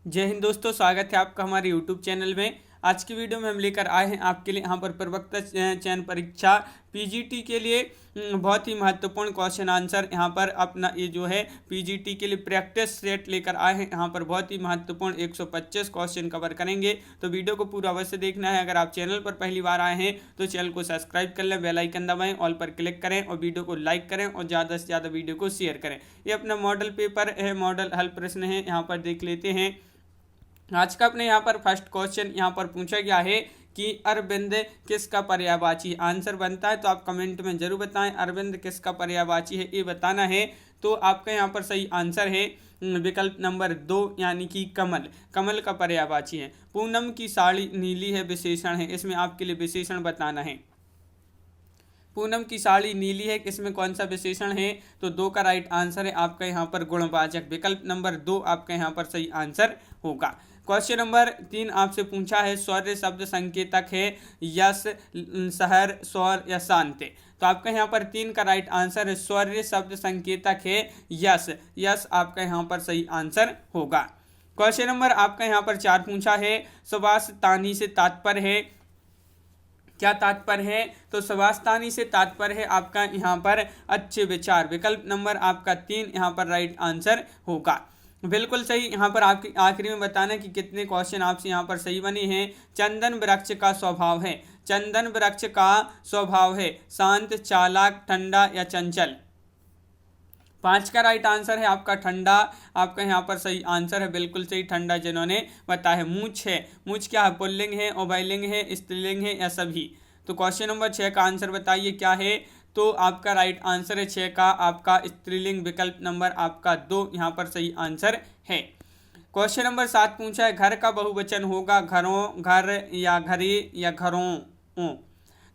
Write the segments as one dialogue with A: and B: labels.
A: जय हिंद दोस्तों, स्वागत है आपका हमारे YouTube चैनल में। आज की वीडियो में हम लेकर आए हैं आपके लिए यहाँ पर प्रवक्ता चयन परीक्षा पीजीटी के लिए बहुत ही महत्वपूर्ण क्वेश्चन आंसर यहाँ पर अपना ये जो है पीजीटी के लिए प्रैक्टिस सेट लेकर आए हैं। यहाँ पर बहुत ही महत्वपूर्ण 125 क्वेश्चन कवर करेंगे, तो वीडियो को पूरा अवश्य देखना है। अगर आप चैनल पर पहली बार आए हैं तो चैनल को सब्सक्राइब कर लें, बेल आइकन दबाएं, ऑल पर क्लिक करें और वीडियो को लाइक करें और ज़्यादा से ज़्यादा वीडियो को शेयर करें। ये अपना मॉडल पेपर है, मॉडल हल प्रश्न है, यहाँ पर देख लेते हैं। आज का अपने यहाँ पर फर्स्ट क्वेश्चन यहाँ पर पूछा गया है कि अरविंद किसका पर्यायवाची। आंसर बनता है तो आप कमेंट में जरूर बताएं अरविंद किसका पर्यायवाची है, ये बताना है। तो आपका यहाँ पर सही आंसर है विकल्प नंबर 2 यानी कि कमल। कमल का पर्यायवाची है। पूनम की साड़ी नीली है विशेषण है, इसमें आपके लिए विशेषण बताना है। पूनम की साड़ी नीली है, इसमें कौन सा विशेषण है? तो 2 का राइट आंसर है आपका यहाँ पर गुणवाचक। विकल्प नंबर 2 आपका यहाँ पर सही आंसर होगा। क्वेश्चन नंबर 3 आपसे पूछा है शौर्य शब्द संकेतक है यश, शहर, शौर या शांति। तो आपका यहाँ पर 3 का राइट आंसर है शौर्य शब्द संकेतक है यश। यश आपका यहाँ पर सही आंसर होगा। क्वेश्चन नंबर आपका यहाँ पर 4 पूछा है सुभाषतानी से तात्पर्य है, क्या तात्पर्य है? तो सुभाषतानी से तात्पर्य है आपका यहाँ पर अच्छे विचार। विकल्प नंबर आपका 3 यहाँ पर राइट आंसर होगा। बिल्कुल सही। यहाँ पर आपकी आखिरी में बताना कि कितने क्वेश्चन आपसे यहाँ पर सही बने हैं। चंदन वृक्ष का स्वभाव है, चंदन वृक्ष का स्वभाव है शांत, चालाक, ठंडा या चंचल। 5 का राइट आंसर है आपका ठंडा। आपका यहाँ पर सही आंसर है बिल्कुल सही, ठंडा जिन्होंने बताया। मूछ है, मूछ क्या है? पुल्लिंग है, उभयलिंग है, स्त्रीलिंग है या सभी। तो क्वेश्चन नंबर 6 का आंसर बताइए क्या है? तो आपका राइट आंसर है 6 का आपका स्त्रीलिंग। विकल्प नंबर आपका 2 यहाँ पर सही आंसर है। क्वेश्चन नंबर 7 पूछा है घर का बहुवचन होगा घरों, घर या घरे या घरों।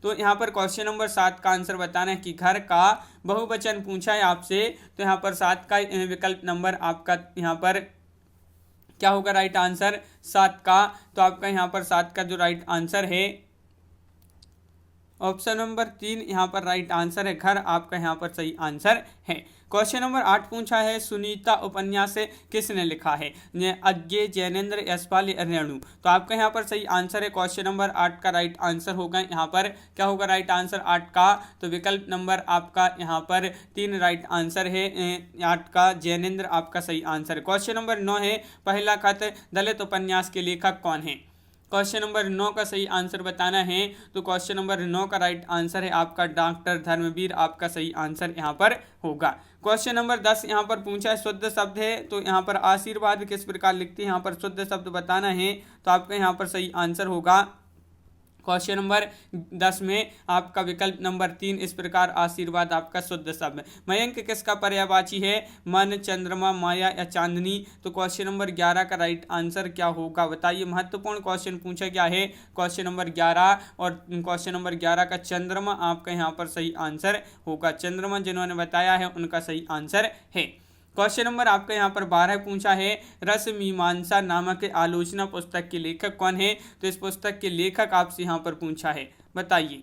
A: तो यहाँ पर क्वेश्चन नंबर 7 का आंसर बताना है कि घर का बहुवचन पूछा है आपसे। तो यहाँ पर 7 का विकल्प नंबर आपका यहाँ पर क्या होगा राइट आंसर? 7 का। तो आपका यहाँ पर 7 का जो राइट आंसर है ऑप्शन नंबर 3 यहाँ पर राइट आंसर है घर। आपका यहाँ पर सही आंसर है। क्वेश्चन नंबर 8 पूछा है सुनीता उपन्यास किसने लिखा है? अज्ञे, जैनेन्द्र, यशपाल या रेणु। तो आपका यहाँ पर सही आंसर है क्वेश्चन नंबर 8 का राइट आंसर होगा। यहाँ पर क्या होगा राइट आंसर 8 का? तो विकल्प नंबर आपका यहाँ पर 3 राइट आंसर है 8 का, जैनेन्द्र आपका सही आंसर है। क्वेश्चन नंबर 9 है पहला खत दलित उपन्यास के लेखक कौन है? क्वेश्चन नंबर 9 का सही आंसर बताना है। तो क्वेश्चन नंबर 9 का राइट आंसर है आपका डॉक्टर धर्मवीर। आपका सही आंसर यहाँ पर होगा। क्वेश्चन नंबर 10 यहाँ पर पूछा है शुद्ध शब्द है। तो यहाँ पर आशीर्वाद किस प्रकार लिखते हैं? यहाँ पर शुद्ध शब्द बताना है। तो आपका यहाँ पर सही आंसर होगा क्वेश्चन नंबर 10 में आपका विकल्प नंबर 3 इस प्रकार आशीर्वाद आपका शुद्ध शब्द। मयंक किसका पर्यायवाची है? मन, चंद्रमा, माया या चांदनी। तो क्वेश्चन नंबर 11 का राइट आंसर क्या होगा बताइए। महत्वपूर्ण क्वेश्चन पूछा गया है क्वेश्चन नंबर 11 और क्वेश्चन नंबर 11 का चंद्रमा आपका यहाँ पर सही आंसर होगा। चंद्रमा जिन्होंने बताया है उनका सही आंसर है। क्वेश्चन नंबर आपका यहाँ पर 12 पूछा है रस मीमांसा नामक आलोचना पुस्तक के लेखक कौन है? तो इस पुस्तक के लेखक आपसे यहाँ पर पूछा है, बताइए।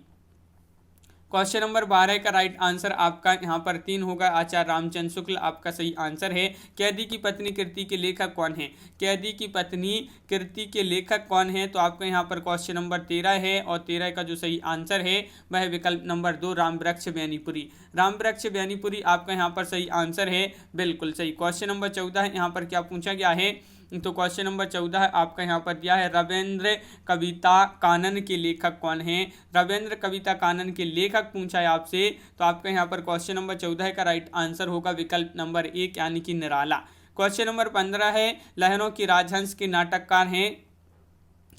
A: क्वेश्चन नंबर 12 का राइट आंसर आपका यहाँ पर 3 होगा, आचार्य रामचंद्र शुक्ल आपका सही आंसर है। कैदी की पत्नी कृति के लेखक कौन है? कैदी की पत्नी कृति के लेखक कौन है? तो आपका यहाँ पर क्वेश्चन नंबर 13 है और 13 का जो सही आंसर है वह विकल्प नंबर 2 रामवृक्ष बैनीपुरी। रामवृक्ष बैनीपुरी आपका यहाँ पर सही आंसर है, बिल्कुल सही। क्वेश्चन नंबर 14 यहाँ पर क्या पूछा गया है? तो क्वेश्चन नंबर 14 आपका यहाँ पर दिया है रविंद्र कविता कानन के लेखक कौन है? रविंद्र कविता कानन के लेखक पूछा है आपसे। तो आपका यहाँ पर क्वेश्चन नंबर 14 का राइट आंसर होगा विकल्प नंबर 1 यानी कि निराला। क्वेश्चन नंबर 15 है लहरों की राजहंस के नाटककार हैं।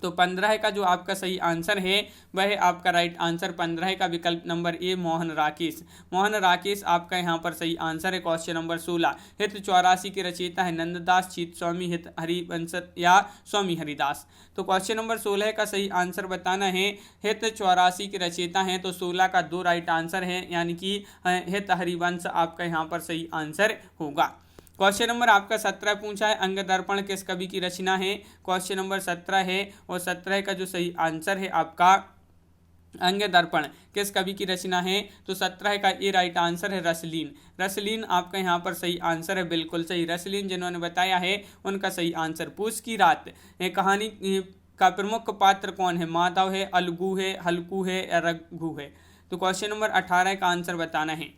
A: तो 15 का जो आपका सही आंसर है वह आपका राइट आंसर 15 का विकल्प नंबर ए मोहन राकेश। मोहन राकेश आपका यहाँ पर सही आंसर है। क्वेश्चन नंबर 16 हित 84 के रचयिता है नंददास, चीत स्वामी, हित हरिवंश या स्वामी हरिदास। तो क्वेश्चन नंबर 16 का सही आंसर बताना है। हित 84 के रचयिता हैं तो 16 का 2 राइट आंसर है यानी कि हित हरिवंश आपका यहाँ पर सही आंसर होगा। क्वेश्चन नंबर आपका 17 पूछा है अंग दर्पण किस कवि की रचना है? क्वेश्चन नंबर 17 है और 17 का जो सही आंसर है आपका अंग दर्पण किस कवि की रचना है? तो 17 का ए राइट आंसर है रसलीन। रसलीन आपका यहाँ पर सही आंसर है, बिल्कुल सही। रसलीन जिन्होंने बताया है उनका सही आंसर। पूस की रात कहानी का प्रमुख पात्र कौन है? माधव है, अलगू है, हल्कू है या रघु है? तो क्वेश्चन नंबर 18 का आंसर बताना है।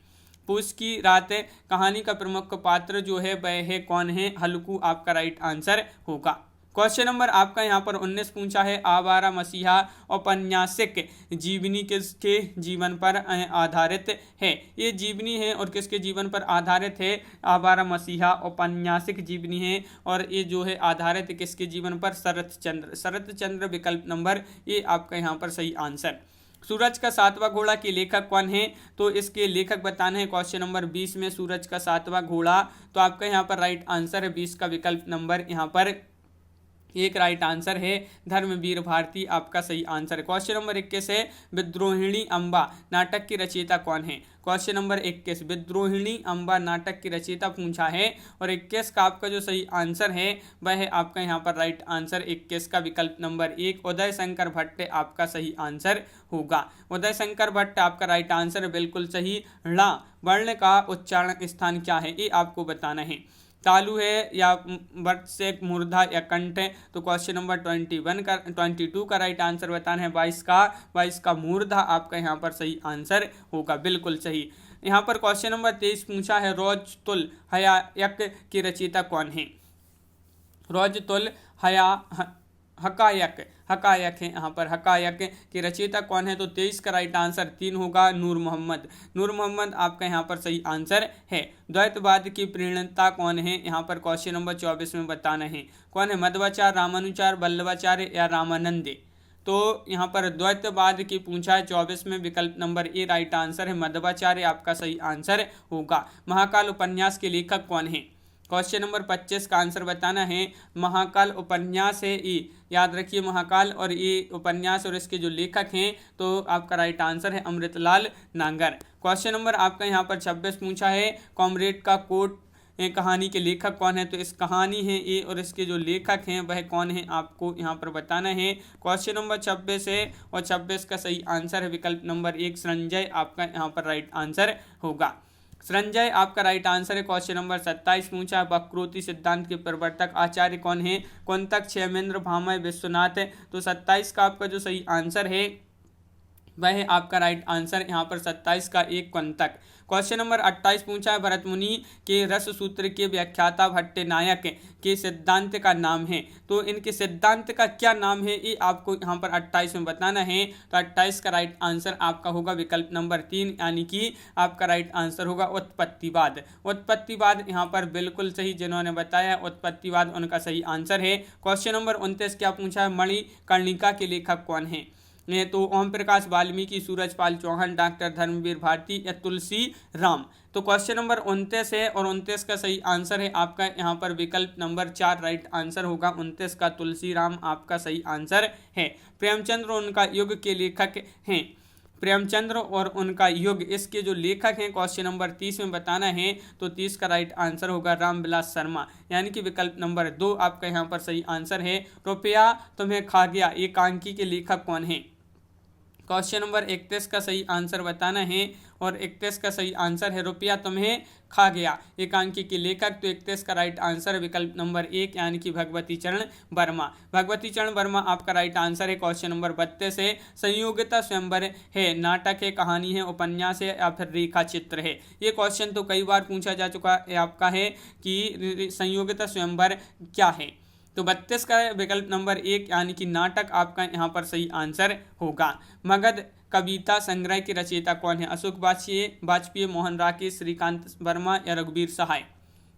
A: पूस की रात कहानी का प्रमुख पात्र जो है वह है कौन है? हल्कू आपका राइट आंसर होगा। क्वेश्चन नंबर आपका यहाँ पर 19 पूछा है। आवारा मसीहा औपन्यासिक जीवनी किसके जीवन पर आधारित है? ये जीवनी है और किसके जीवन पर आधारित है? आवारा मसीहा औपन्यासिक जीवनी है और ये जो है आधारित किसके जीवन पर? शरत चंद्र। शरत चंद्र विकल्प नंबर ये आपका यहाँ पर सही आंसर। सूरज का सातवां घोड़ा के लेखक कौन है? तो इसके लेखक बताना है क्वेश्चन नंबर 20 में। सूरज का सातवां घोड़ा, तो आपका यहाँ पर राइट आंसर है 20 का विकल्प नंबर यहाँ पर एक राइट आंसर है धर्मवीर भारती आपका सही आंसर है। क्वेश्चन नंबर 21 है। विद्रोहिणी अम्बा नाटक की रचयिता कौन है? क्वेश्चन नंबर 21 विद्रोहिणी अम्बा नाटक की रचयिता पूछा है और 21 का आपका जो सही आंसर है वह है आपका यहाँ पर राइट आंसर 21 का विकल्प नंबर 1 उदय शंकर भट्ट आपका सही आंसर होगा। उदय शंकर भट्ट आपका राइट आंसर है, बिल्कुल सही। ण वर्ण का उच्चारण स्थान क्या है? ये आपको बताना है। तालु है या वर्त से मूर्धा या कंठ है? तो क्वेश्चन नंबर 22 का राइट आंसर बताना है। 22 का मूर्धा आपका यहाँ पर सही आंसर होगा, बिल्कुल सही। यहाँ पर क्वेश्चन नंबर 23 पूछा है। रोजतुल हकायक की रचयिता कौन है? रोजतुल हकायक है यहाँ पर। हकायक की रचयिता कौन है? तो 23 का राइट आंसर 3 होगा, नूर मोहम्मद। नूर मोहम्मद आपका यहाँ पर सही आंसर है। द्वैतवाद की प्रणेता कौन है? यहाँ पर क्वेश्चन नंबर 24 में बताना है। कौन है? मध्वाचार्य, रामानुचार्य, वल्लभाचार्य या रामानंद? तो यहाँ पर द्वैतवाद की पूछा है 24 में, विकल्प नंबर ए राइट आंसर है। मध्वाचार्य आपका सही आंसर होगा। महाकाल उपन्यास के लेखक कौन है? क्वेश्चन नंबर 25 का आंसर बताना है। महाकाल उपन्यास है ये, याद रखिए महाकाल और ये उपन्यास और इसके जो लेखक हैं तो आपका राइट आंसर है अमृतलाल नागर। क्वेश्चन नंबर आपका यहाँ पर 26 पूछा है। कॉमरेड का कोट कहानी के लेखक कौन है? तो इस कहानी है ये और इसके जो लेखक हैं वह कौन है आपको यहाँ पर बताना है। क्वेश्चन नंबर 26 है और 26 का सही आंसर है विकल्प नंबर 1 संजय आपका यहाँ पर राइट आंसर होगा। संजय आपका राइट आंसर है। क्वेश्चन नंबर 27 पूछा है। वक्रोक्ति सिद्धांत के प्रवर्तक आचार्य कौन है? कुंतक, क्षेमेंद्र, भामह, विश्वनाथ है? तो 27 का आपका जो सही आंसर है वह है आपका राइट आंसर यहाँ पर 27 का एक कुंतक। क्वेश्चन नंबर 28 पूछा है। भरत मुनि के रस सूत्र के व्याख्याता भट्टनायक के सिद्धांत का नाम है? तो इनके सिद्धांत का क्या नाम है ये आपको यहाँ पर 28 में बताना है। तो 28 का राइट आंसर आपका होगा विकल्प नंबर 3, यानी कि आपका राइट आंसर होगा उत्पत्तिवाद। उत्पत्तिवाद यहाँ पर बिल्कुल सही, जिन्होंने बताया उत्पत्तिवाद उनका सही आंसर है। क्वेश्चन नंबर 29 क्या पूछा है। मणिकर्णिका के लेखक कौन है? तो ओम प्रकाश वाल्मीकि, सूरजपाल चौहान, डॉक्टर धर्मवीर भारती या तुलसी राम? तो क्वेश्चन नंबर 29 है और 29 का सही आंसर है आपका यहाँ पर विकल्प नंबर 4 राइट आंसर होगा। 29 का तुलसी राम आपका सही आंसर है। प्रेमचंद्र उनका युग के लेखक हैं। प्रेमचंद्र और उनका युग इसके जो लेखक हैं क्वेश्चन नंबर 30 में बताना है। तो 30 का राइट आंसर होगा रामविलास शर्मा, यानी कि विकल्प नंबर 2 आपका यहाँ पर सही आंसर है। रुपया तुम्हें खा गया एकांकी के लेखक कौन है? क्वेश्चन नंबर 31 का सही आंसर बताना है और 31 का सही आंसर है रुपया तुम्हें खा गया एकांकी के लेखक। तो 31 का राइट आंसर है विकल्प नंबर 1, यानी कि भगवती चरण वर्मा। भगवती चरण वर्मा आपका राइट आंसर है। क्वेश्चन नंबर 32 है। संयोगिता स्वयंवर है नाटक है, कहानी है, उपन्यास है या फिर रेखा चित्र है? ये क्वेश्चन तो कई बार पूछा जा चुका है आपका है कि संयोगिता स्वयंवर क्या है? तो 32 का विकल्प नंबर 1, यानी कि नाटक आपका यहाँ पर सही आंसर होगा। मगध कविता संग्रह के रचयिता कौन है? अशोक वाजपेयी, मोहन राकेश, श्रीकांत वर्मा या रघुवीर सहाय?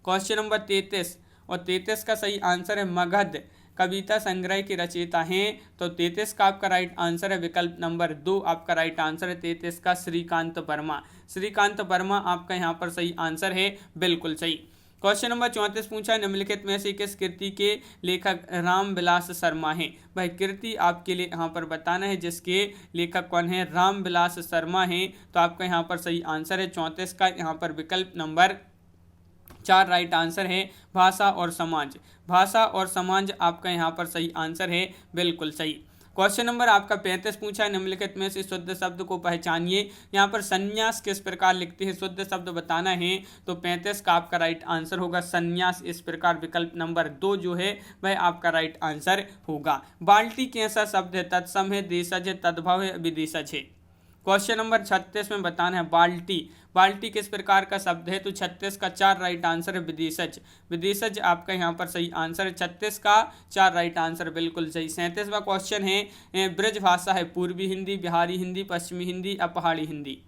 A: क्वेश्चन नंबर 33 और 33 का सही आंसर है मगध कविता संग्रह के रचयिता हैं। तो 33 का आपका राइट आंसर है विकल्प नंबर 2 आपका राइट आंसर है 33 का श्रीकांत वर्मा। श्रीकांत वर्मा आपका यहाँ पर सही आंसर है, बिल्कुल सही। क्वेश्चन नंबर 34 पूछा। निम्नलिखित में से किस कृति के लेखक रामविलास शर्मा हैं? भाई कृति आपके लिए यहाँ पर बताना है जिसके लेखक कौन है? रामविलास शर्मा हैं। तो आपका यहाँ पर सही आंसर है 34 का यहाँ पर विकल्प नंबर 4 राइट आंसर है। भाषा और समाज, भाषा और समाज आपका यहाँ पर सही आंसर है, बिल्कुल सही। क्वेश्चन नंबर आपका 35 पूछा है, निम्नलिखित में से शुद्ध शब्द को पहचानिए। यहाँ पर संन्यास किस प्रकार लिखते हैं, शुद्ध शब्द बताना है। तो 35 का आपका राइट आंसर होगा संन्यास इस प्रकार। विकल्प नंबर 2 जो है वह आपका राइट आंसर होगा। बाल्टी कैसा शब्द है, तत्सम है, देशज है, तद्भव है, विदेशज है। क्वेश्चन नंबर 36 में बताना है बाल्टी, बाल्टी किस प्रकार का शब्द है। तो 36 का 4 राइट आंसर है विदेशज, विदेशज आपका यहाँ पर सही आंसर है। 36 का 4 राइट आंसर बिल्कुल सही। 37वां क्वेश्चन है ब्रज भाषा है पूर्वी हिंदी, बिहारी हिंदी, पश्चिमी हिंदी या पहाड़ी हिंदी।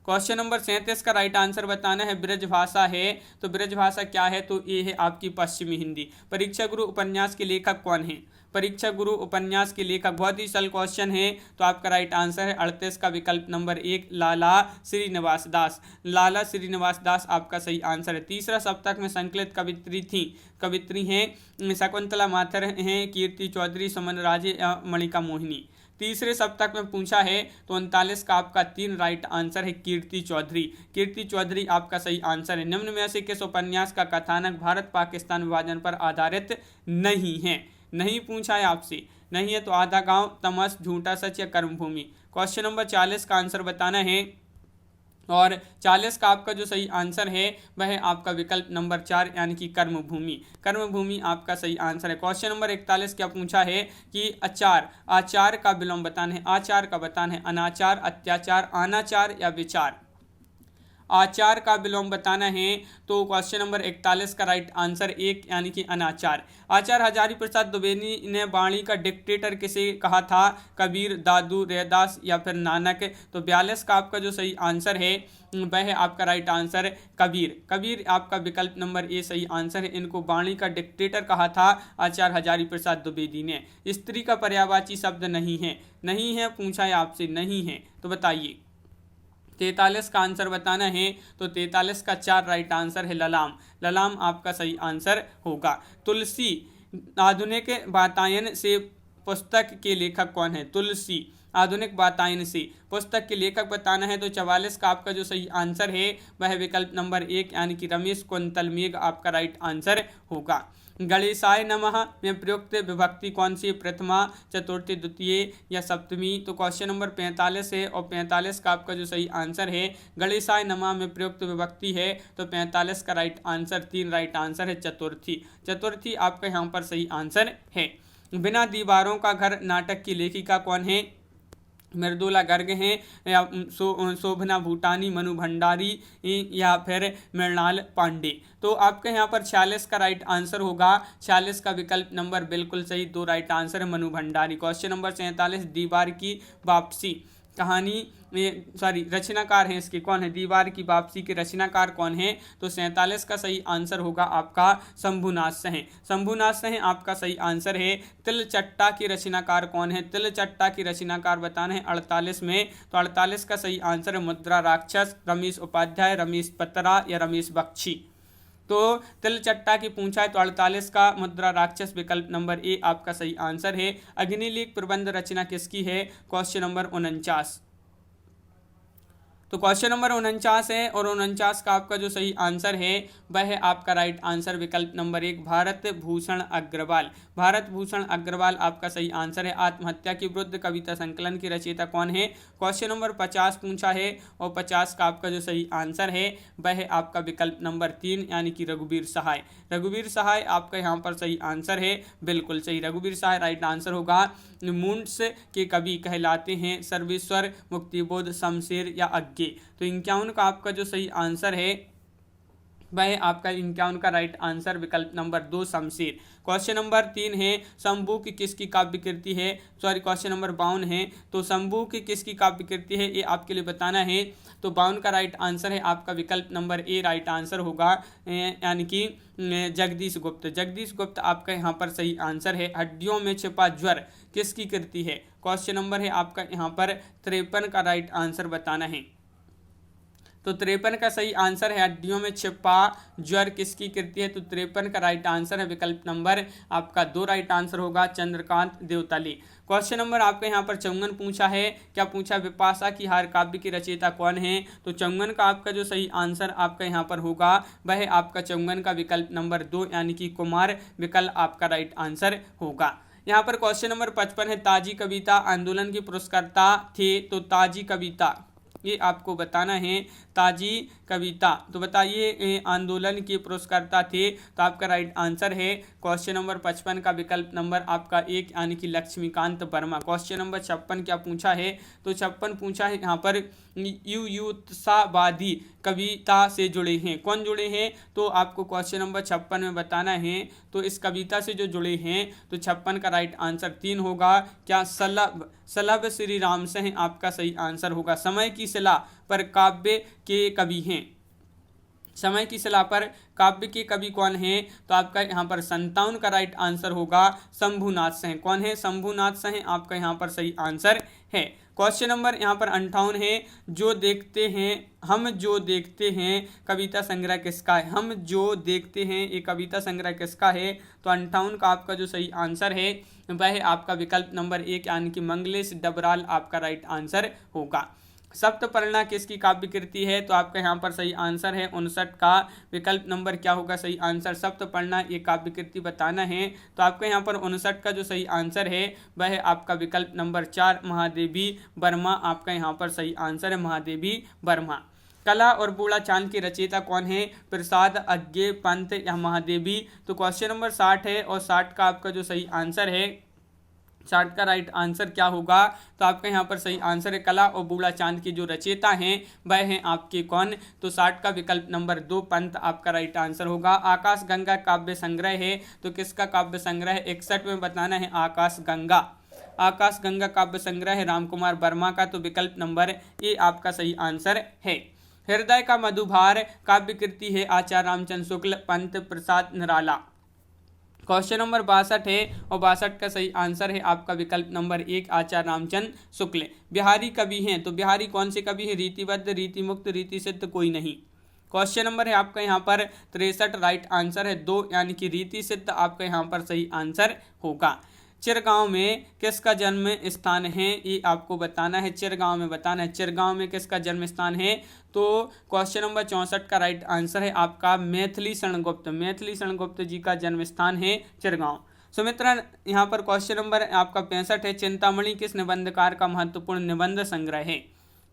A: क्वेश्चन नंबर 37 का राइट आंसर बताना है ब्रज भाषा है। तो ब्रज भाषा क्या है, तो ये है आपकी पश्चिमी हिंदी। परीक्षा गुरु उपन्यास के लेखक कौन है, परीक्षा गुरु उपन्यास के लेखक, बहुत ही सरल क्वेश्चन है। तो आपका राइट आंसर है 38 का विकल्प नंबर 1 लाला श्रीनिवास दास, लाला श्रीनिवास दास आपका सही आंसर है। तीसरा सप्तक में संकलित कवित्री हैं शकुंतला माथुर हैं, कीर्ति चौधरी, सुमन राजे या मणिका मोहिनी। तीसरे सप्तक में पूछा है तो 39 का आपका 3 राइट आंसर है कीर्ति चौधरी, कीर्ति चौधरी आपका सही आंसर है। निम्न में से किस उपन्यास का कथानक भारत पाकिस्तान विभाजन पर आधारित नहीं है, नहीं पूछा है आपसे, नहीं है तो आधा गांव, तमस, झूठा सच या कर्मभूमि। क्वेश्चन नंबर 40 का आंसर बताना है और 40 का आपका जो सही आंसर है वह आपका विकल्प नंबर 4 यानी कि कर्मभूमि, कर्मभूमि आपका सही आंसर है। क्वेश्चन नंबर 41 क्या पूछा है कि आचार का विलोम बताना है, आचार का बताना है, अनाचार, अत्याचार, अनाचार या विचार। आचार का विलोम बताना है। तो क्वेश्चन नंबर 41 का राइट आंसर 1 यानी कि अनाचार। आचार्य हजारी प्रसाद द्विवेदी ने वाणी का डिक्टेटर किसे कहा था, कबीर, दादू, रैदास या फिर नानक। तो 42 का आपका जो सही आंसर है वह है आपका राइट आंसर कबीर, कबीर आपका विकल्प नंबर ए सही आंसर है। इनको वाणी का डिक्टेटर कहा था आचार्य हजारी प्रसाद द्विवेदी ने। स्त्री का पर्यायवाची शब्द नहीं है, नहीं है पूछा है आपसे, नहीं है तो बताइए। 43 का आंसर बताना है। तो 43 का 4 राइट आंसर है ललाम, ललाम आपका सही आंसर होगा। तुलसी आधुनिक वातायन से पुस्तक के लेखक कौन है, तुलसी आधुनिक वातायन से पुस्तक के लेखक बताना है। तो 44 का आपका जो सही आंसर है वह विकल्प नंबर 1 यानी कि रमेश कुंतल मेघ आपका राइट आंसर होगा। गणेशाय नमः में प्रयुक्त विभक्ति कौन सी, प्रथमा, चतुर्थी, द्वितीय या सप्तमी। तो क्वेश्चन नंबर 45 है और 45 का आपका जो सही आंसर है गणेशाय नमः में प्रयुक्त विभक्ति है। तो 45 का राइट आंसर 3 राइट आंसर है चतुर्थी, चतुर्थी आपका यहाँ पर सही आंसर है। बिना दीवारों का घर नाटक की लेखिका कौन है, मृदुला गर्ग हैं या शोभना भूटानी, मनु भंडारी या फिर मृणाल पांडे। तो आपके यहाँ पर 46 का राइट आंसर होगा, 46 का विकल्प नंबर बिल्कुल सही, 2 राइट आंसर है मनु भंडारी। क्वेश्चन नंबर 47 दीवार की वापसी कहानी रचनाकार हैं इसके कौन है, दीवार की वापसी के रचनाकार कौन है। तो 47 का सही आंसर होगा आपका शंभुनाथ सेन, शंभुनाथ सेन आपका सही आंसर है। तिल चट्टा की रचनाकार कौन है, तिल चट्टा की रचनाकार बताना है 48 में। तो 48 का सही आंसर है मुद्रा राक्षस, रमेश उपाध्याय, रमेश पत्रा या रमेश बख्शी। तो तिल चट्टा की पूछा है तो 48 का मुद्रा राक्षस विकल्प नंबर ए आपका सही आंसर है। अग्निलेख प्रबंध रचना किसकी है, क्वेश्चन नंबर 49। तो क्वेश्चन नंबर 49 है और 49 का आपका जो सही आंसर है वह है आपका राइट आंसर विकल्प नंबर 1 भारत भूषण अग्रवाल, भारत भूषण अग्रवाल आपका सही आंसर है। आत्महत्या के विरुद्ध कविता संकलन की रचयिता कौन है, क्वेश्चन नंबर 50 पूछा है और 50 का आपका जो सही आंसर है वह है आपका विकल्प नंबर 3 यानी कि रघुवीर सहाय, रघुवीर सहाय आपका यहाँ पर सही आंसर है, बिल्कुल सही, रघुवीर सहाय राइट आंसर होगा। मुंड्स के कवि कहलाते हैं सर्वेश्वर, मुक्तिबोध, शमशेर या अज्ञे। तो 51 का आपका जो सही आंसर है वह आपका 51 का राइट आंसर विकल्प नंबर 2 शमशेर। क्वेश्चन नंबर 3 है शंभू की किसकी काव्य कृति है, क्वेश्चन नंबर 52 है। तो शंभू की किसकी काव्य कृति है ये आपके लिए बताना है। तो 52 का राइट आंसर है आपका विकल्प नंबर ए राइट आंसर होगा यानी कि जगदीश गुप्त, जगदीश गुप्त आपका यहाँ पर सही आंसर है। हड्डियों में छिपा ज्वर किसकी कृति है, क्वेश्चन नंबर है आपका यहाँ पर 53 का राइट आंसर बताना है। तो 53 का सही आंसर है हड्डियों में छिपा ज्वर किसकी कृति है। तो 53 का राइट आंसर है विकल्प नंबर आपका 2 राइट आंसर होगा चंद्रकांत देवतली। क्वेश्चन नंबर आपके यहाँ पर 54 पूछा है, क्या पूछा विपाशा की हार काव्य की रचयिता कौन है। तो 54 का आपका जो सही आंसर आपका यहाँ पर होगा वह आपका 54 का विकल्प नंबर 2 यानी कि कुमार विकल्प आपका राइट आंसर होगा। यहाँ पर क्वेश्चन नंबर 55 है, ताजी कविता आंदोलन के पुरस्कर्ता थे। तो ताजी कविता ये आपको बताना है, ताजी कविता तो बताइए आंदोलन के पुरस्कर्ता थे। तो आपका राइट आंसर है क्वेश्चन नंबर 55 का विकल्प नंबर आपका 1 यानी कि लक्ष्मीकांत वर्मा। क्वेश्चन नंबर 56 क्या पूछा है, तो 56 पूछा है यहाँ पर युयुत्सावादी कविता से जुड़े हैं, कौन जुड़े हैं, तो आपको क्वेश्चन नंबर 56 में बताना है। तो इस कविता से जो जुड़े हैं तो 56 का राइट आंसर 3 होगा। क्या सलभ श्री राम से आपका सही आंसर होगा। समय की शिला पर काव्य के कवि हैं, समय की शिला पर काव्य के कवि कौन हैं, तो आपका यहाँ पर 57 का राइट आंसर होगा शंभुनाथ सेन। कौन है, शंभुनाथ सेन आपका यहाँ पर सही आंसर है। क्वेश्चन नंबर यहाँ पर 58 है, जो देखते हैं हम जो देखते हैं कविता संग्रह किसका है। हम जो देखते हैं ये कविता संग्रह किसका है, तो 58 का आपका जो सही आंसर है वह आपका विकल्प नंबर 1 यानी कि मंगलेश डबराल आपका राइट आंसर होगा। सप्तपर्णा किसकी काव्य कृति है, तो आपका यहाँ पर सही आंसर है 59 का विकल्प नंबर क्या होगा सही आंसर। सप्तपर्णा ये काव्य कृति बताना है, तो आपका यहाँ पर 59 का जो सही आंसर है वह आपका विकल्प नंबर 4 महादेवी वर्मा आपका यहाँ पर सही आंसर है, महादेवी वर्मा। कला और बूढ़ा चांद के रचयिता कौन है, प्रसाद अज्ञे पंत या महादेवी। तो क्वेश्चन नंबर 60 है और 60 का आपका जो सही आंसर है, 60 का राइट आंसर क्या होगा, तो आपका यहाँ पर सही आंसर है कला और बूढ़ा चांद के जो रचयिता हैं वह हैं आपके कौन, तो 60 का विकल्प नंबर 2 पंत आपका राइट आंसर होगा। आकाश गंगा काव्य संग्रह है, तो किसका काव्य संग्रह है, 61 में बताना है आकाश गंगा। आकाश गंगा काव्य संग्रह है रामकुमार वर्मा का, तो विकल्प नंबर ए आपका सही आंसर है। हृदय का मधुभार काव्य कृति है आचार्य रामचंद्र शुक्ल पंत प्रसाद निराला। क्वेश्चन नंबर 62 है और 62 का सही आंसर है आपका विकल्प नंबर 1 आचार्य रामचंद्र शुक्ल। बिहारी कवि हैं, तो बिहारी कौन से कवि हैं, रीतिबद्ध रीतिमुक्त रीति सिद्ध कोई नहीं। क्वेश्चन नंबर है आपका यहाँ पर 63 राइट आंसर है 2 यानी कि रीति सिद्ध आपका यहाँ पर सही आंसर होगा। चिरगांव में किसका जन्म स्थान है, ये आपको बताना है, चिरगांव में बताना है चिरगांव में किसका जन्म स्थान है। तो क्वेश्चन नंबर 64 का राइट आंसर है आपका मैथिली शरण गुप्त, मैथिली शरण गुप्त जी का जन्म स्थान है चिरगांव। सुमित्रा यहाँ पर क्वेश्चन नंबर आपका 65 है, चिंतामणि किस निबंधकार का महत्वपूर्ण निबंध संग्रह है।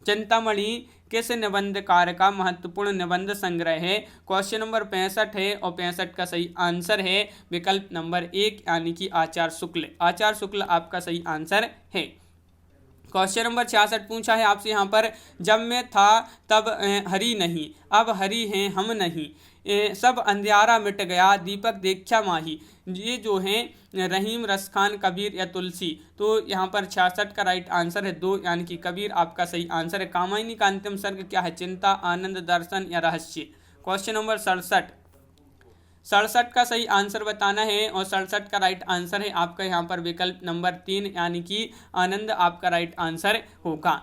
A: चिंतामणि किस निबंधकार का महत्वपूर्ण निबंध संग्रह है। क्वेश्चन नंबर 65 है और 65 का सही आंसर है विकल्प नंबर 1 यानी कि आचार्य शुक्ल। आचार्य शुक्ल आपका सही आंसर है। क्वेश्चन नंबर 66 पूछा है आपसे यहाँ पर, जब मैं था तब हरी नहीं, अब हरी हैं हम नहीं, सब अंधियारा मिट गया दीपक देखा माही। ये जो हैं रहीम, रसखान, कबीर या तुलसी। तो यहाँ पर 66 का राइट आंसर है 2 यानी कि कबीर आपका सही आंसर है। कामायनी का अंतिम सर्ग क्या है, चिंता, आनंद, दर्शन या रहस्य। क्वेश्चन नंबर 67 का सही आंसर बताना है और 67 का राइट आंसर है आपका यहाँ पर विकल्प नंबर 3 यानी कि आनंद आपका राइट आंसर होगा।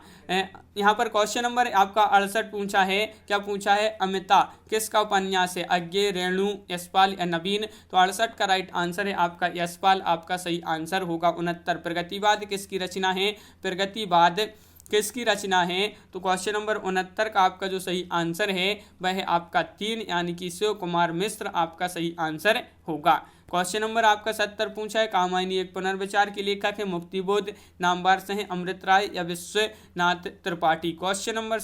A: यहाँ पर क्वेश्चन नंबर आपका 68 पूछा है, क्या पूछा है, अमिता किसका उपन्यास है, अज्ञे, रेणु, यशपाल या नवीन। तो 68 का राइट आंसर है आपका यशपाल आपका सही आंसर होगा। 69 प्रगतिवाद किसकी रचना है, प्रगतिवाद किसकी रचना है। तो क्वेश्चन नंबर 69 का आपका जो सही आंसर है वह है आपका 3 यानी कि शिव कुमार मिश्र आपका सही आंसर होगा। क्वेश्चन नंबर आपका 70 पूछा है, कामायनी एक पुनर्विचार के लेखक है, मुक्तिबोध नामवार से हैं अमृत राय या विश्वनाथ त्रिपाठी। क्वेश्चन नंबर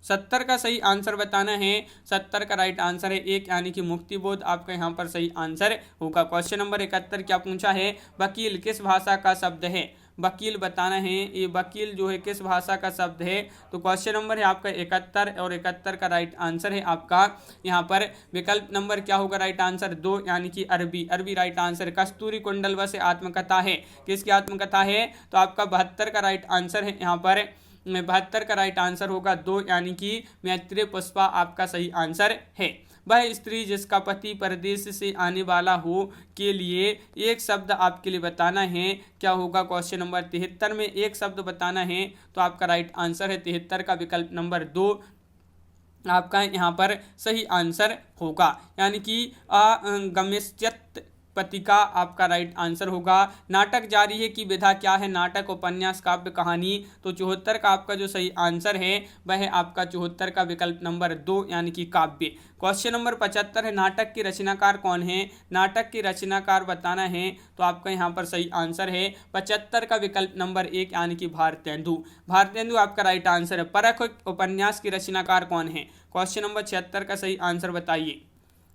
A: 70 का सही आंसर बताना है। 70 का राइट आंसर है 1 यानी कि मुक्तिबोध आपका यहाँ पर सही आंसर होगा। क्वेश्चन नंबर 71 क्या पूछा है, वकील किस भाषा का शब्द है। वकील बताना है, ये वकील जो है किस भाषा का शब्द है। तो क्वेश्चन नंबर है आपका 71 और 71 का राइट आंसर है आपका यहाँ पर विकल्प नंबर क्या होगा राइट आंसर 2 यानी कि अरबी। अरबी राइट आंसर। कस्तूरी कुंडलवा से आत्मकथा है, किसकी आत्मकथा है, तो आपका 72 का राइट आंसर है यहाँ पर 72 का राइट आंसर होगा 2 यानी कि मैत्रेय पुष्पा आपका सही आंसर है। वह स्त्री जिसका पति परदेश से आने वाला हो के लिए एक शब्द आपके लिए बताना है, क्या होगा। क्वेश्चन नंबर 73 में एक शब्द बताना है, तो आपका राइट आंसर है 73 का विकल्प नंबर 2 आपका यहाँ पर सही आंसर होगा, यानी कि अगम्यश्चित पतिका आपका राइट आंसर होगा। नाटक जारी है की विधा क्या है? नाटक, उपन्यास, काव्य, कहानी। तो 74 का आपका जो सही आंसर है वह है आपका 74 का विकल्प नंबर 2 यानी कि काव्य। क्वेश्चन नंबर 75 है, नाटक के रचनाकार कौन है? नाटक के रचनाकार बताना है तो आपका यहाँ पर सही आंसर है 75 का विकल्प नंबर 1 यानी कि भारतेंदु। भारतेंदु आपका राइट आंसर है। परख उपन्यास की रचनाकार कौन है? क्वेश्चन नंबर 76 का सही आंसर बताइए।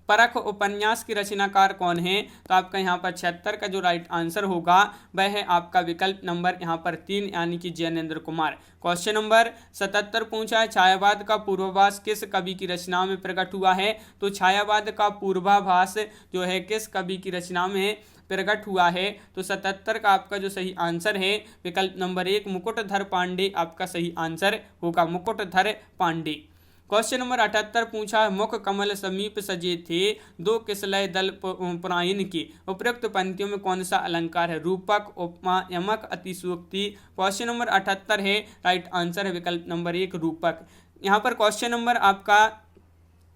A: परख उपन्यास की रचनाकार कौन है? तो आपका यहाँ पर 76 का जो राइट आंसर होगा वह है आपका विकल्प नंबर यहाँ पर 3 यानी कि जैनेन्द्र कुमार। क्वेश्चन नंबर 77 पूछा है, छायावाद का पूर्वाभास किस कवि की रचना में प्रकट हुआ है? तो छायावाद का पूर्वाभास जो है किस कवि की रचना में प्रकट हुआ है? तो 77 का आपका जो सही आंसर है विकल्प नंबर 1 मुकुटधर पांडे आपका सही आंसर होगा, मुकुटधर पांडे। क्वेश्चन नंबर 78 पूछा, मुख कमल समीप सजे थे दो किसलय दल पुराइन की उपयुक्त पंक्तियों में कौन सा अलंकार है? रूपक, उपमा, यमक, अतिशयोक्ति। क्वेश्चन नंबर 78 है राइट आंसर है विकल्प नंबर 1 रूपक। यहाँ पर क्वेश्चन नंबर आपका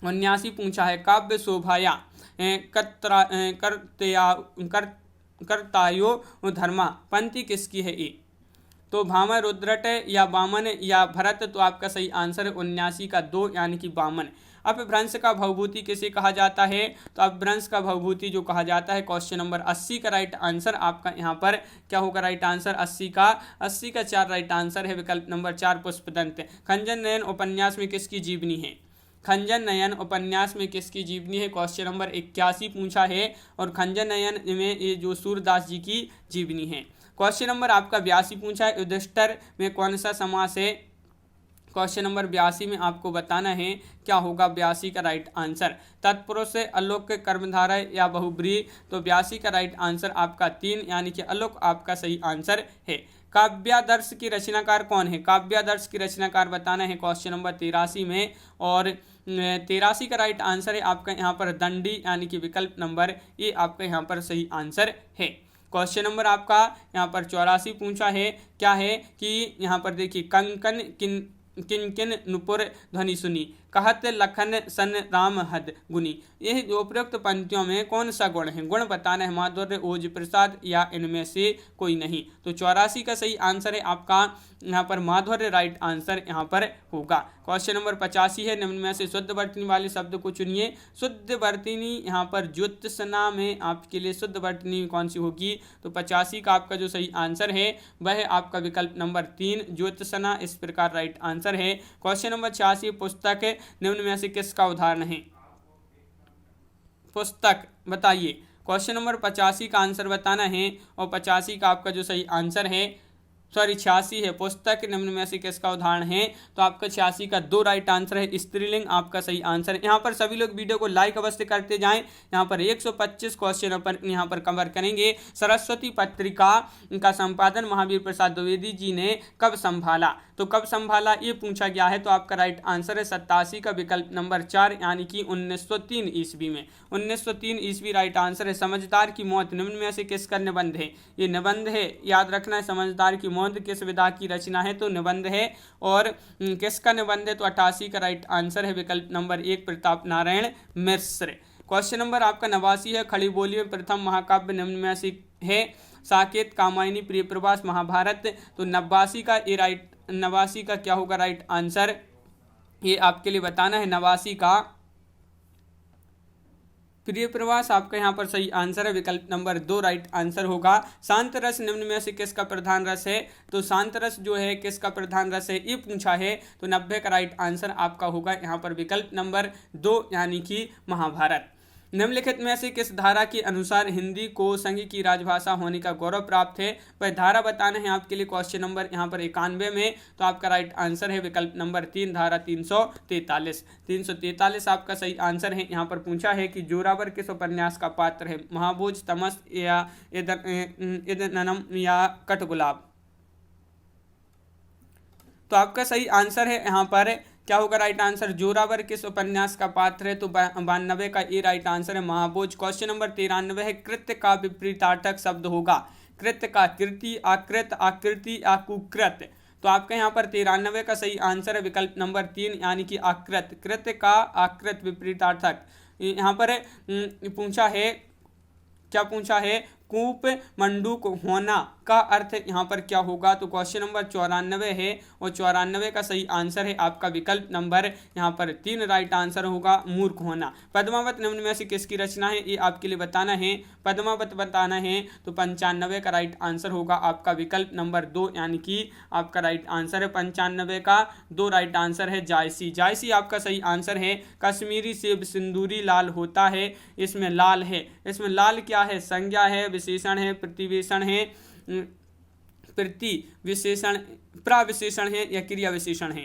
A: 79 पूछा है, काव्य शोभाया कर्तायो धर्मा पंक्ति किसकी है? ये तो भामह, रुद्रट या वामन या भरत। तो आपका सही आंसर है 79 का 2 यानी कि वामन। अपभ्रंश का भवभूति किसे कहा जाता है? तो अपभ्रंश का भवभूति जो कहा जाता है क्वेश्चन नंबर 80 का राइट आंसर आपका यहाँ पर क्या होगा? राइट आंसर 80 का 4 राइट आंसर है विकल्प नंबर 4 पुष्पदंत। खंजन नयन उपन्यास में किसकी जीवनी है? खंजन नयन उपन्यास में किसकी जीवनी है? क्वेश्चन नंबर 81 पूछा है और खंजन नयन में ये जो सूरदास जी की जीवनी है। क्वेश्चन नंबर आपका 82 पूछा है, युधिष्ठिर में कौन सा समास है? क्वेश्चन नंबर 82 में आपको बताना है क्या होगा 82 का राइट आंसर। तत्पुरुष, अलोक, कर्मधारय या बहुब्रीहि। तो 82 का राइट आंसर आपका 3 यानी कि अलोक आपका सही आंसर है। काव्यादर्श की रचनाकार कौन है? काव्यादर्श की रचनाकार बताना है क्वेश्चन नंबर 83 में और 83 का राइट आंसर है आपका यहाँ पर दंडी यानी कि विकल्प नंबर ए आपका यहाँ पर सही आंसर है। क्वेश्चन नंबर आपका यहाँ पर 84 पूछा है, क्या है कि यहाँ पर देखिए कंकन किन किन किन नुपुर ध्वनि सुनी कहत लखन सन राम हद गुनी। यह उपयुक्त पंक्तियों में कौन सा गुण है? गुण बताना है माधुर्य, ओज, प्रसाद या इनमें से कोई नहीं। तो 84 का सही आंसर है आपका यहाँ पर माधुर्य राइट आंसर यहाँ पर होगा। क्वेश्चन नंबर 85 है, निम्न में से शुद्ध वर्तनी वाले शब्द को चुनिए। शुद्ध वर्तनी यहाँ पर ज्योत्सना में आपके लिए शुद्ध वर्तनी कौन सी होगी? तो 85 का आपका जो सही आंसर है वह आपका विकल्प नंबर 3 ज्योत्सना इस प्रकार राइट आंसर है। क्वेश्चन नंबर 86 पुस्तक निम्न में से किसका उदाहरण है? पुस्तक बताइए। क्वेश्चन नंबर 85 का आंसर बताना है और 85 का आपका जो सही आंसर है 86 है। पुस्तक निम्न में से किसका उदाहरण है? तो आपका 86 का 2 राइट आंसर है। स्त्रीलिंग आपका सही आंसर है। यहाँ पर सभी लोग वीडियो को लाइक अवश्य करते जाएं। यहाँ पर 125 क्वेश्चन पर यहाँ पर कवर करेंगे। सरस्वती पत्रिका का संपादन महावीर प्रसाद द्विवेदी जी ने कब संभाला? तो कब संभाला ये पूछा गया है। तो आपका राइट आंसर है 87 का विकल्प नंबर 4 यानी कि 1903 ईस्वी में। 1903 ईस्वी राइट आंसर है। समझदार की मौत निम्न में से किसका निबंध है? ये निबंध है, याद रखना है। समझदार की मौत किस विधा की रचना है? तो निबंध है। और किसका निबंध है? तो 88 का राइट आंसर है विकल्प number 1 Pratap Narayan Mishra. Question number आपका 89 है, खड़ी बोली में प्रथम महाकाव्य निम्न में से है? साकेत, कामायनी, प्रियप्रवास, महाभारत। तो 89 का क्या होगा राइट आंसर? ये आपके लिए बताना है। 89 का प्रियप्रवास आपका यहाँ पर सही आंसर है। विकल्प नंबर 2 राइट आंसर होगा। शांत रस निम्न में से किसका प्रधान रस है? तो शांत रस जो है किसका प्रधान रस है ये पूछा है। तो 90 का राइट आंसर आपका होगा यहाँ पर विकल्प नंबर 2 यानी कि महाभारत। निम्नलिखित में से किस धारा के अनुसार हिंदी को संघ की राजभाषा होने का गौरव प्राप्त है? वह धारा बताना है आपके लिए क्वेश्चन नंबर यहाँ पर 91 में। तो आपका राइट आंसर है विकल्प नंबर 3 धारा 343 आपका सही आंसर है। यहाँ पर पूछा है कि जोरावर किस उपन्यास का पात्र है? महाभोज, तमस या इदननम या कटगुलाब। तो आपका सही आंसर है यहाँ पर क्या होगा राइट आंसर? जोरावर किस उपन्यास का पात्र है? तो 92 का ये राइट आंसर है महाभोज। क्वेश्चन नंबर 93 है, कृत्य का विपरीतार्थक शब्द होगा। कृत्य का कृति, आकृत, आकृति या कुकृत। तो आपका यहाँ पर 93 का सही आंसर है विकल्प नंबर 3 यानी कि आकृत। कृत्य का आकृत विपरीतार्थक। यहाँ पर पूछा है क्या पूछा है, कूप मंडूक होना का अर्थ यहाँ पर क्या होगा। तो क्वेश्चन नंबर 94 है और 94 का सही आंसर है आपका विकल्प नंबर यहाँ पर 3 राइट आंसर होगा, मूर्ख होना। पद्मावत निम्न में से किसकी रचना है, ये आपके लिए बताना है। पद्मावत बताना है तो 95 का राइट आंसर होगा आपका विकल्प नंबर 2, यानी कि आपका राइट आंसर है 95 का 2 राइट आंसर है जायसी। जायसी आपका सही आंसर है। कश्मीरी सेब सिंदूरी लाल होता है, इसमें लाल है, इसमें लाल क्या है, संज्ञा है, विशेषण है, प्रतिविशेषण है, प्रतिविशेषण, प्रविशेषण है या क्रिया विशेषण है।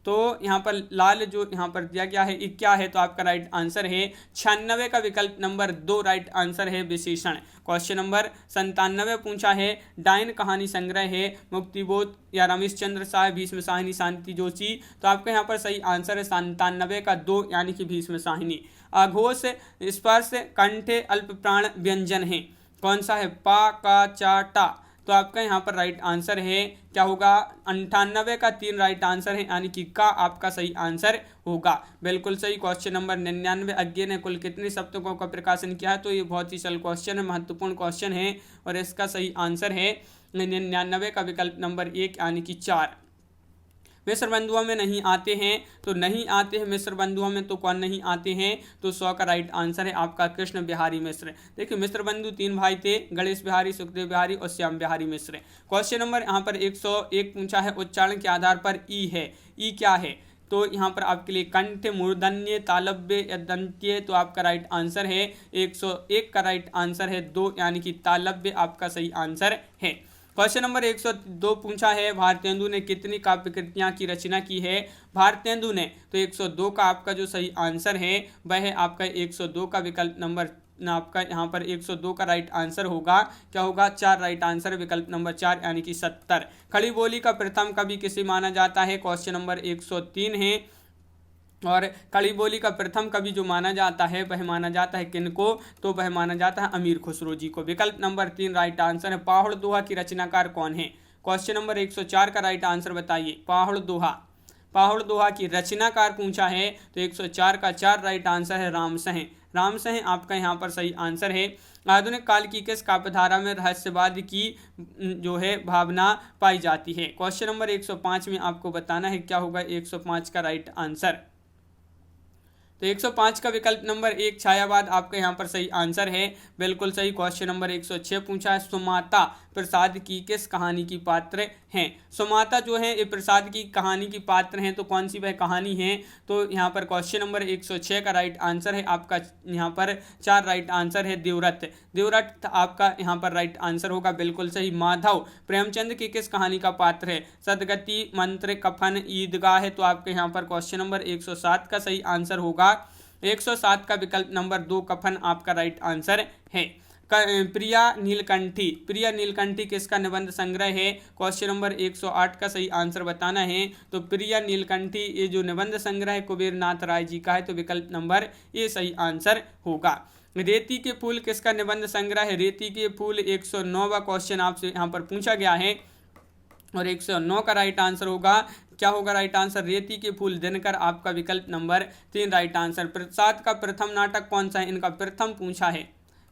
A: तो यहाँ पर लाल जो यहाँ पर दिया गया है ये क्या है, तो आपका राइट आंसर है 96 का विकल्प नंबर 2 राइट आंसर है विशेषण। क्वेश्चन नंबर 97 पूछा है, डायन कहानी संग्रह है मुक्तिबोध या रमेश चंद्र शाह, भीष्म साहिनी, शांति जोशी। तो आपका यहाँ पर सही आंसर है 97 का 2, यानी कि भीष्म साहिनी। अघोष स्पर्श कंठे अल्प प्राण व्यंजन है, कौन सा है, पा का चा टा। तो आपका यहाँ पर राइट आंसर है क्या होगा, 98 का 3 राइट आंसर है, यानी कि का आपका सही आंसर होगा, बिल्कुल सही। क्वेश्चन नंबर 99, अज्ञे ने कुल कितने सप्तकों का प्रकाशन किया है। तो ये बहुत ही सरल क्वेश्चन है, महत्वपूर्ण क्वेश्चन है और इसका सही आंसर है 99 का विकल्प नंबर 1, यानी कि 4। मिश्र बंधुओं में नहीं आते हैं, तो नहीं आते हैं मिश्र बंधुओं में, तो कौन नहीं आते हैं, तो 100 का राइट आंसर है आपका कृष्ण बिहारी मिश्र। देखिए मिश्र बंधु 3 भाई थे, गणेश बिहारी, सुखदेव बिहारी और श्याम बिहारी मिश्र। क्वेश्चन नंबर यहाँ पर 101 पूछा है, उच्चारण के आधार पर ई है, ई क्या है, तो यहाँ पर आपके लिए कंठ, मूर्धन्य, तालव्य या दंत्य। तो आपका राइट आंसर है 101 का राइट आंसर है 2, यानी कि तालव्य आपका सही आंसर है। क्वेश्चन नंबर 102 पूछा है, भारतेंदु ने कितनी काव्य कृतियां की रचना की है। भारतेंदु ने, तो 102 का आपका जो सही आंसर है वह है आपका 102 का विकल्प नंबर, आपका यहाँ पर 102 का राइट आंसर होगा क्या होगा, 4 राइट आंसर, विकल्प नंबर 4, यानी कि 70। खड़ी बोली का प्रथम कवि किसे माना जाता है। क्वेश्चन नंबर 103 है और खड़ी बोली का प्रथम कवि जो माना जाता है वह माना जाता है किनको, तो वह माना जाता है अमीर खुसरो जी को, विकल्प नंबर 3 राइट आंसर है। पाहुड़ दोहा की रचनाकार कौन है। क्वेश्चन नंबर 104 का राइट आंसर बताइए। पाहुड़ दोहा की रचनाकार पूछा है, तो 104 का 4 राइट आंसर है रामसह। रामसह आपका यहाँ पर सही आंसर है। आधुनिक काल की किस काव्यधारा में रहस्यवाद की जो है भावना पाई जाती है। क्वेश्चन नंबर 105 में आपको बताना है क्या होगा 105 का राइट आंसर। तो 105 का विकल्प नंबर 1 छायावाद आपका यहाँ पर सही आंसर है, बिल्कुल सही। क्वेश्चन नंबर 106 पूछा है, सुमाता प्रसाद की किस कहानी की पात्र हैं। सुमाता जो है ये प्रसाद की कहानी की पात्र हैं, तो कौन सी वह कहानी है, तो यहाँ पर क्वेश्चन नंबर 106 का राइट आंसर है आपका यहाँ पर 4 राइट आंसर है देवव्रत। देवव्रत आपका यहाँ पर राइट आंसर होगा, बिल्कुल सही। माधव प्रेमचंद की किस कहानी का पात्र है। सदगति, मंत्र, कफन, ईदगाह है। तो आपके यहाँ पर क्वेश्चन नंबर 107 का सही आंसर होगा 107 का विकल्प नंबर 2 कफन आपका राइट आंसर है। प्रिया नीलकंठी किसका निबंध संग्रह है। क्वेश्चन नंबर 108 का सही आंसर बताना है। तो प्रिया नीलकंठी ये जो निबंध संग्रह है कुबेर नाथ राय जी का है, तो विकल्प नंबर ये सही आंसर होगा। रेती के फूल किसका निबंध संग्रह है। रेती के फूल 109वां क्वेश्चन आपसे यहाँ पर पूछा गया है और 109 का राइट आंसर होगा क्या होगा राइट आंसर, रेती के फूल दिनकर आपका विकल्प नंबर 3 राइट आंसर। प्रसाद का प्रथम नाटक कौन सा है, इनका प्रथम पूछा है,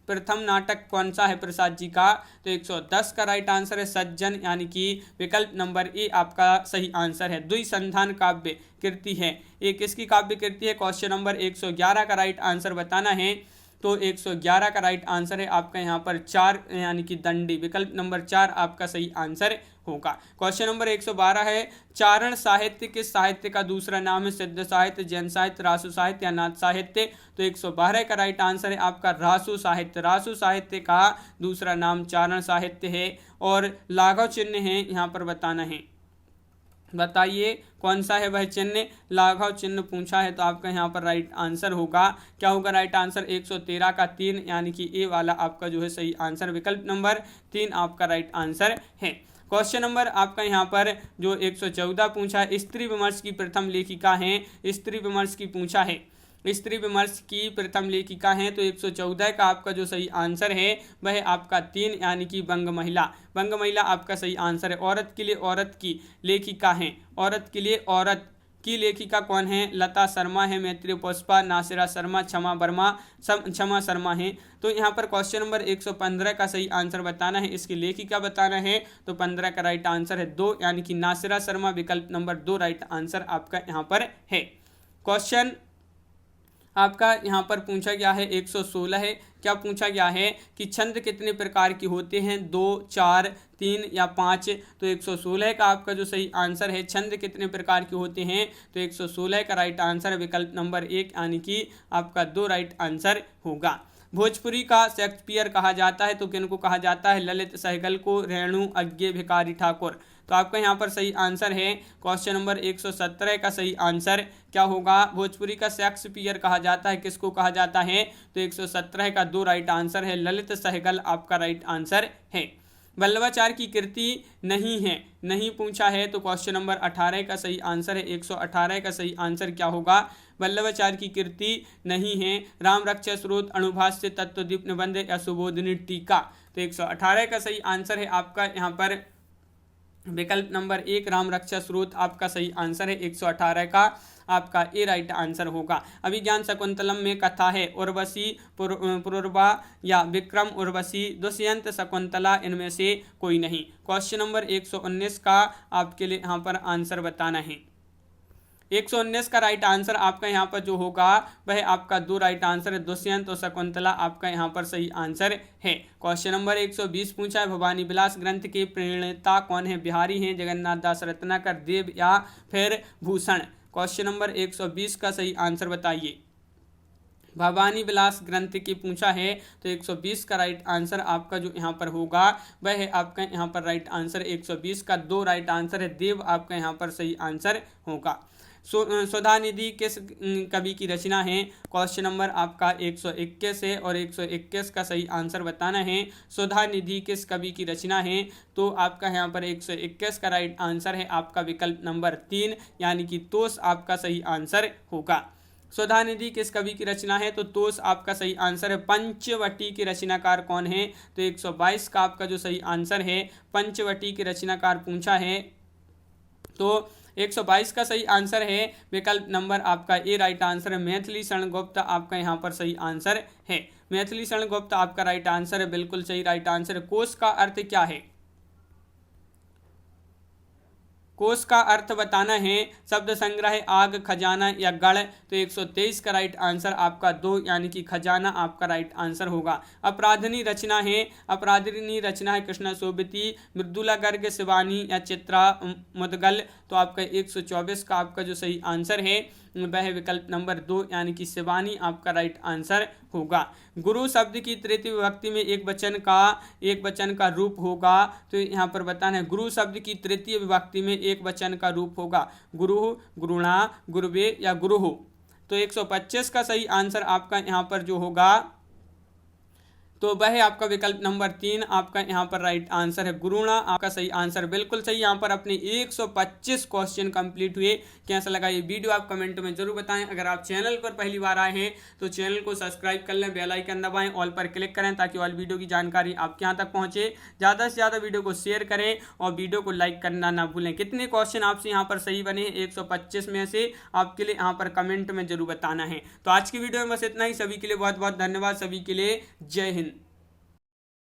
A: प्रथम नाटक कौन सा है प्रसाद जी का, तो 110 का राइट आंसर है सज्जन, यानी कि विकल्प नंबर ए आपका सही आंसर है। द्विसंधान काव्य कृति है, ये किसकी काव्य कृति है। क्वेश्चन नंबर 111 का राइट आंसर बताना है। तो 111 का राइट आंसर है आपका यहाँ पर 4, यानी कि दंडी, विकल्प नंबर 4 आपका सही आंसर होगा। क्वेश्चन नंबर 112 है, चारण साहित्य किस साहित्य का दूसरा नाम है। सिद्ध साहित्य, जैन साहित्य, रासु साहित्य या नाथ साहित्य। तो 112 का राइट आंसर है आपका रासु साहित्य। रासु साहित्य का दूसरा नाम चारण साहित्य है और लाघव चिन्ह है यहाँ पर बताना है, बताइए कौन सा है वह चिन्ह। लाघव चिन्ह पूछा है, तो आपका यहाँ पर राइट आंसर होगा क्या होगा राइट आंसर 113 का 3, यानी कि ए वाला आपका जो है सही आंसर, विकल्प नंबर 3 आपका राइट आंसर है। क्वेश्चन नंबर आपका यहाँ पर जो 114 पूछा है, स्त्री विमर्श की प्रथम लेखिका हैं। स्त्री विमर्श की पूछा है, स्त्री विमर्श की प्रथम लेखिका हैं। तो 114 का आपका जो सही आंसर है वह आपका 3, यानी कि बंग महिला। बंग महिला आपका सही आंसर है। औरत के लिए औरत की लेखिका हैं, औरत के लिए औरत की लेखिका कौन है? लता शर्मा है, मैत्री पुष्पा, नासिरा शर्मा, क्षमा शर्मा है। तो यहाँ पर क्वेश्चन नंबर 115 का सही आंसर बताना है, इसकी लेखिका बताना है। तो 15 का राइट आंसर है 2, यानी कि नासिरा शर्मा, विकल्प नंबर 2 राइट आंसर आपका यहाँ पर है। क्वेश्चन आपका यहाँ पर पूछा गया है 116 है। क्या पूछा गया है कि छंद कितने प्रकार की होते हैं? 2, 4, 3 या 5? तो 116 का आपका जो सही आंसर है, छंद कितने प्रकार के होते हैं? तो 116 का राइट आंसर विकल्प नंबर 1, यानी कि आपका 2 राइट आंसर होगा। भोजपुरी का शेक्सपियर कहा जाता है, तो किनको कहा जाता है? ललित सहगल को, रेणु, अज्ञे, भिखारी ठाकुर। तो आपका यहाँ पर सही आंसर है क्वेश्चन नंबर 117 का सही आंसर क्या होगा? भोजपुरी का शेक्सपियर कहा जाता है, किसको कहा जाता है? तो 117 का 2 राइट आंसर है, ललित सहगल आपका राइट आंसर है। वल्लभाचार्य की कृति नहीं है, नहीं पूछा है, तो क्वेश्चन नंबर 18 का सही आंसर है। 118 का सही आंसर क्या होगा? वल्लभाचार्य की कृति नहीं है। राम रक्षा स्रोत, अणुभाष्य, तत्वदीप निबंध या सुबोधिनी टीका। तो 118 का सही आंसर है आपका यहाँ पर विकल्प नंबर 1 राम रक्षा स्रोत आपका सही आंसर है। 118 का आपका ए राइट आंसर होगा। अभिज्ञान शकुंतलम में कथा है उर्वशी, पुरुरवा या विक्रम उर्वशी, दुष्यंत, शकुंतला, इनमें से कोई नहीं। क्वेश्चन नंबर 119 का आपके लिए यहाँ पर आंसर बताना है। 119 का राइट आंसर आपका यहाँ पर जो होगा वह आपका 2 राइट आंसर है, दुष्यंत और शकुंतला आपका यहाँ पर सही आंसर है। क्वेश्चन नंबर 120 पूछा है, भवानी विलास ग्रंथ के प्रणेता कौन है? बिहारी हैं, जगन्नाथ दास रत्नाकर, देव या फिर भूषण? क्वेश्चन नंबर 120 का सही आंसर बताइए। भवानी विलास ग्रंथ की पूछा है, तो 120 का राइट आंसर आपका जो यहाँ पर होगा वह है आपका यहाँ पर राइट आंसर 120 का 2 राइट आंसर है, देव आपका यहाँ पर सही आंसर होगा। सुधा निधि किस कवि की रचना है? क्वेश्चन नंबर आपका 121 है और 121 का सही आंसर बताना है। सुधा निधि किस कवि की रचना है? तो आपका यहाँ पर 121 का राइट आंसर है आपका विकल्प नंबर 3, यानी कि तोष आपका सही आंसर होगा। सुधा निधि किस कवि की रचना है? तो तोष आपका सही आंसर है। पंचवटी के रचनाकार कौन है? तो 122 का आपका जो सही आंसर है, पंचवटी के रचनाकार पूछा है, तो 122 का सही आंसर है विकल्प नंबर आपका ए राइट आंसर है। मैथिली शरण गुप्त आपका यहाँ पर सही आंसर है। मैथिली शरण गुप्त आपका राइट आंसर है, बिल्कुल सही राइट आंसर है। कोश का अर्थ क्या है? कोश का अर्थ बताना है। शब्द संग्रह, आग, खजाना या गढ़? तो 123 का राइट आंसर आपका 2, यानी कि खजाना आपका राइट आंसर होगा। अपराधिनी रचना है, अपराधिनी रचना है कृष्णा सोबती, मृदुला गर्ग, शिवानी या चित्रा मुदगल? तो आपका 124 का आपका जो सही आंसर है वह विकल्प नंबर 2, यानी कि शिवानी आपका राइट आंसर होगा। गुरु शब्द की तृतीय विभक्ति में एक वचन का रूप होगा, तो यहाँ पर बताना है गुरु शब्द की तृतीय विभक्ति में एक वचन का रूप होगा। गुरु, गुरुणा, गुरुवे या गुरुहु? तो 125 का सही आंसर आपका यहाँ पर जो होगा तो वह है आपका विकल्प नंबर 3 आपका यहाँ पर राइट आंसर है। गुरुणा आपका सही आंसर, बिल्कुल सही। यहाँ पर अपने 125 क्वेश्चन कंप्लीट हुए। कैसा लगा ये वीडियो आप कमेंट में जरूर बताएं। अगर आप चैनल पर पहली बार आए हैं तो चैनल को सब्सक्राइब कर लें, बेल आइकन दबाएं, ऑल पर क्लिक करें ताकि ऑल वीडियो की जानकारी आपके यहाँ तक पहुँचे। ज़्यादा से ज़्यादा वीडियो को शेयर करें और वीडियो को लाइक करना ना भूलें। कितने क्वेश्चन आपसे यहाँ पर सही बने हैं 125 में से आपके लिए यहाँ पर कमेंट में जरूर बताना है। तो आज की वीडियो में बस इतना ही। सभी के लिए बहुत बहुत धन्यवाद। सभी के लिए जय हिंद।